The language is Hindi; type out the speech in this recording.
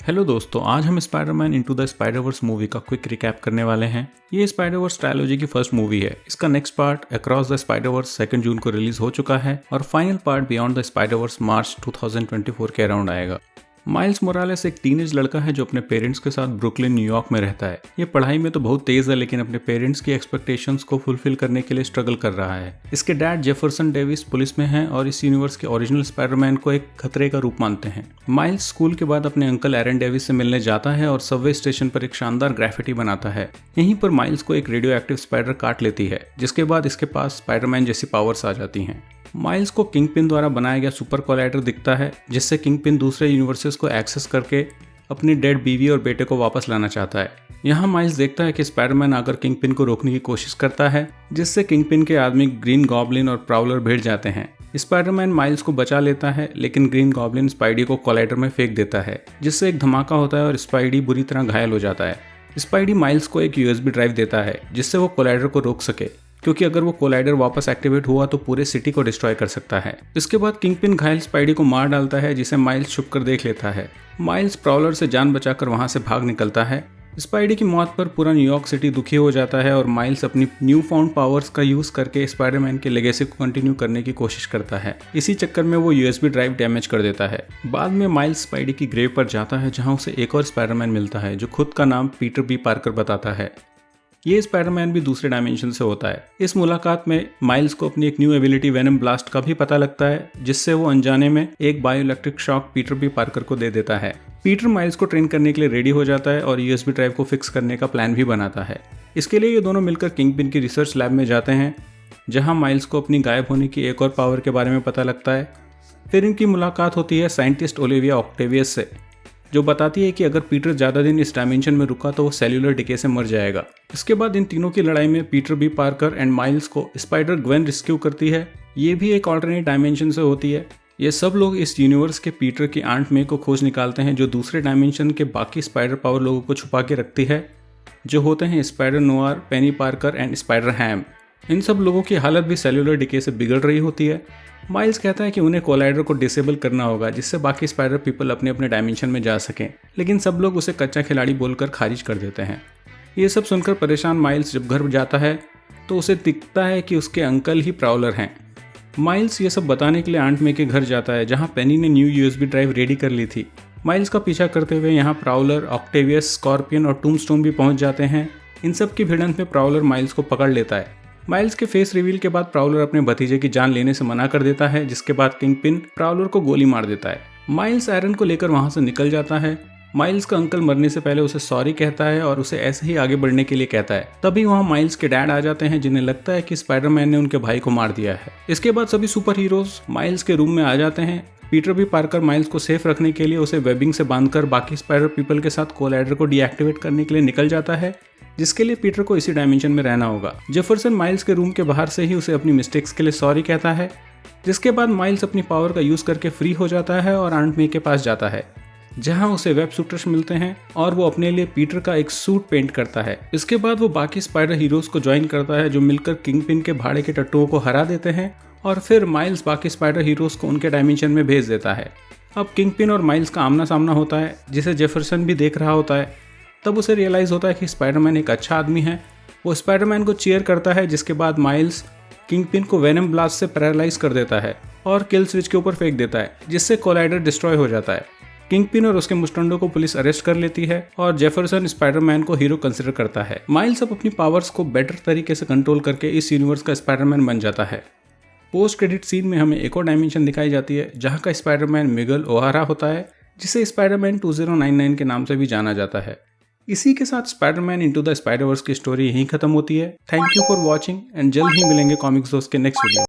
हेलो दोस्तों, आज हम Spiderman into the Spiderverse movie का क्विक रिकैप करने वाले हैं। ये स्पाइडरवर्स ट्रायलॉजी की फर्स्ट मूवी है। इसका next part across the Spiderverse 2 June को रिलीज हो चुका है और final part beyond the Spiderverse March 2024 के अराउंड आएगा। माइल्स मोरालेस एक टीनेज लड़का है जो अपने पेरेंट्स के साथ ब्रुकलिन न्यूयॉर्क में रहता है। ये पढ़ाई में तो बहुत तेज है, लेकिन अपने पेरेंट्स की एक्सपेक्टेशंस को फुलफिल करने के लिए स्ट्रगल कर रहा है। इसके डैड जेफरसन डेविस पुलिस में हैं और इस यूनिवर्स के ओरिजिनल स्पाइडरमैन को एक खतरे का रूप मानते हैं। माइल्स स्कूल के बाद अपने अंकल एरन डेविस से मिलने जाता है और सबवे स्टेशन पर एक शानदार ग्राफिटी बनाता है। यहीं पर माइल्स को एक रेडियो एक्टिव स्पाइडर काट लेती है, जिसके बाद इसके पास स्पाइडरमैन जैसी पावर्स आ जाती हैं। माइल्स को किंगपिन द्वारा बनाया गया सुपर कोलाइडर दिखता है, जिससे किंगपिन दूसरे यूनिवर्सेस को एक्सेस करके अपनी डेड बीवी और बेटे को वापस लाना चाहता है। यहाँ माइल्स देखता है कि स्पाइडरमैन आकर किंगपिन को रोकने की कोशिश करता है, जिससे किंगपिन के आदमी ग्रीन गॉब्लिन और प्राउलर भिड़ जाते हैं। स्पाइडरमैन माइल्स को बचा लेता है, लेकिन ग्रीन गॉब्लिन स्पाइडी को कोलाइडर में फेंक देता है, जिससे एक धमाका होता है और स्पाइडी बुरी तरह घायल हो जाता है। स्पाइडी माइल्स को एक यूएसबी ड्राइव देता है, जिससे वो कोलाइडर को रोक सके, क्योंकि अगर वो कोलाइडर वापस एक्टिवेट हुआ तो पूरे सिटी को डिस्ट्रॉय कर सकता है। इसके बाद किंगपिन घायल स्पाइडी को मार डालता है, जिसे माइल्स छुप कर देख लेता है। माइल्स प्राउलर से जान बचाकर वहां से भाग निकलता है। स्पाइडी की मौत पर पूरा न्यूयॉर्क सिटी दुखी हो जाता है और माइल्स अपनी न्यू फाउंड पावर्स का यूज करके स्पाइडरमैन के लेगेसी को कंटिन्यू करने की कोशिश करता है। इसी चक्कर में वो यूएसबी ड्राइव डैमेज कर देता है। बाद में माइल्स स्पाइडी की ग्रेव पर जाता है, जहां उसे एक और स्पाइडरमैन मिलता है जो खुद का नाम पीटर बी पार्कर बताता है। ये स्पाइडरमैन भी दूसरे डायमेंशन से होता है। इस मुलाकात में माइल्स को अपनी एक न्यू एबिलिटी वेनम ब्लास्ट का भी पता लगता है, जिससे वो अनजाने में एक bio electric shock Peter B Parker को दे देता है। पीटर माइल्स को ट्रेन करने के लिए रेडी हो जाता है और यूएसबी ड्राइव को फिक्स करने का प्लान भी बनाता है। इसके लिए ये दोनों मिलकर किंगपिन की रिसर्च लैब में जाते हैं, जहाँ माइल्स को अपनी गायब होने की एक और पावर के बारे में पता लगता है। फिर इनकी मुलाकात होती है साइंटिस्ट ओलिविया ऑक्टेवियस से, जो बताती है कि अगर पीटर ज़्यादा दिन इस डायमेंशन में रुका तो वो सेल्यूलर डिके से मर जाएगा। इसके बाद इन तीनों की लड़ाई में Peter B Parker and Miles को स्पाइडर ग्वेन रेस्क्यू करती है। ये भी एक ऑल्टरनेट डायमेंशन से होती है। ये सब लोग इस यूनिवर्स के पीटर की आंट मे को खोज निकालते हैं, जो दूसरे डायमेंशन के बाकी स्पाइडर पावर लोगों को छुपा के रखती है, जो होते हैं Spider Noir, Peni Parker and Spider Ham. इन सब लोगों की हालत भी सेल्यूलर डिके से बिगड़ रही होती है। माइल्स कहता है कि उन्हें कोलाइडर को डिसेबल करना होगा, जिससे बाकी स्पाइडर पीपल अपने अपने डायमेंशन में जा सकें, लेकिन सब लोग उसे कच्चा खिलाड़ी बोलकर खारिज कर देते हैं। ये सब सुनकर परेशान माइल्स जब घर जाता है तो उसे दिखता है कि उसके अंकल ही प्राउलर हैं। माइल्स ये सब बताने के लिए आंट मे के घर जाता है, जहाँ पेनी ने न्यू यूएसबी ड्राइव रेडी कर ली थी। माइल्स का पीछा करते हुए यहाँ प्राउलर, ऑक्टेवियस, स्कॉर्पियन और टूमस्टोन भी पहुंच जाते हैं। इन सब की भिड़ंत में प्राउलर माइल्स को पकड़ लेता है। माइल्स के फेस रिवील के बाद प्राउलर अपने भतीजे की जान लेने से मना कर देता है, जिसके बाद किंगपिन प्राउलर को गोली मार देता है। माइल्स एरन को लेकर वहां से निकल जाता है। माइल्स का अंकल मरने से पहले उसे सॉरी कहता है और उसे ऐसे ही आगे बढ़ने के लिए कहता है। तभी वहां माइल्स के डैड आ जाते हैं, जिन्हें लगता है कि स्पाइडरमैन ने उनके भाई को मार दिया है। इसके बाद सभी सुपर हीरोज माइल्स के रूम में आ जाते हैं। पीटर बी पार्कर माइल्स को सेफ रखने के लिए उसे वेबिंग से बांधकर बाकी स्पाइडर पीपल के साथ कोलाइडर को डीएक्टिवेट करने के लिए निकल जाता है, जिसके लिए पीटर को इसी डायमेंशन में रहना होगा। जेफरसन माइल्स के रूम के बाहर से ही उसे अपनी मिस्टेक्स के लिए सॉरी कहता है, जिसके बाद माइल्स अपनी पावर का यूज करके फ्री हो जाता है और आंट मे के पास जाता है, जहां उसे वेब शूटर्स मिलते हैं और वो अपने लिए पीटर का एक सूट पेंट करता है। इसके बाद वो बाकी स्पाइडर हीरोज को ज्वाइन करता है, जो मिलकर किंगपिन के भाड़े के टट्टुओं को हरा देते हैं, और फिर माइल्स बाकी स्पाइडर हीरोज को उनके डायमेंशन में भेज देता है। अब किंगपिन और माइल्स का आमना सामना होता है, जिसे जेफरसन भी देख रहा होता है। तब उसे रियलाइज होता है कि स्पाइडरमैन एक अच्छा आदमी है। वो स्पाइडरमैन को चीयर करता है, जिसके बाद माइल्स किंगपिन को वेनम ब्लास्ट से पैरालाइज कर देता है और किल स्विच के ऊपर फेंक देता है, जिससे कोलाइडर डिस्ट्रॉय हो जाता है। किंगपिन और उसके मुस्टंडो को पुलिस अरेस्ट कर लेती है और जेफरसन स्पाइडरमैन को हीरो कंसिडर करता है। माइल्स अब अपनी पावर्स को बेटर तरीके से कंट्रोल करके इस यूनिवर्स का स्पाइडरमैन बन जाता है। पोस्ट क्रेडिट सीन में हमें एक और डायमेंशन दिखाई जाती है, जहाँ का स्पाइडरमैन मिगल ओहारा होता है, जिसे स्पाइडरमैन 2099 के नाम से भी जाना जाता है। इसी के साथ स्पाइडरमैन इनटू द स्पाइडरवर्स की स्टोरी यहीं खत्म होती है। Thank you for watching and जल्द ही मिलेंगे कॉमिक्स दोस्त के नेक्स्ट वीडियो।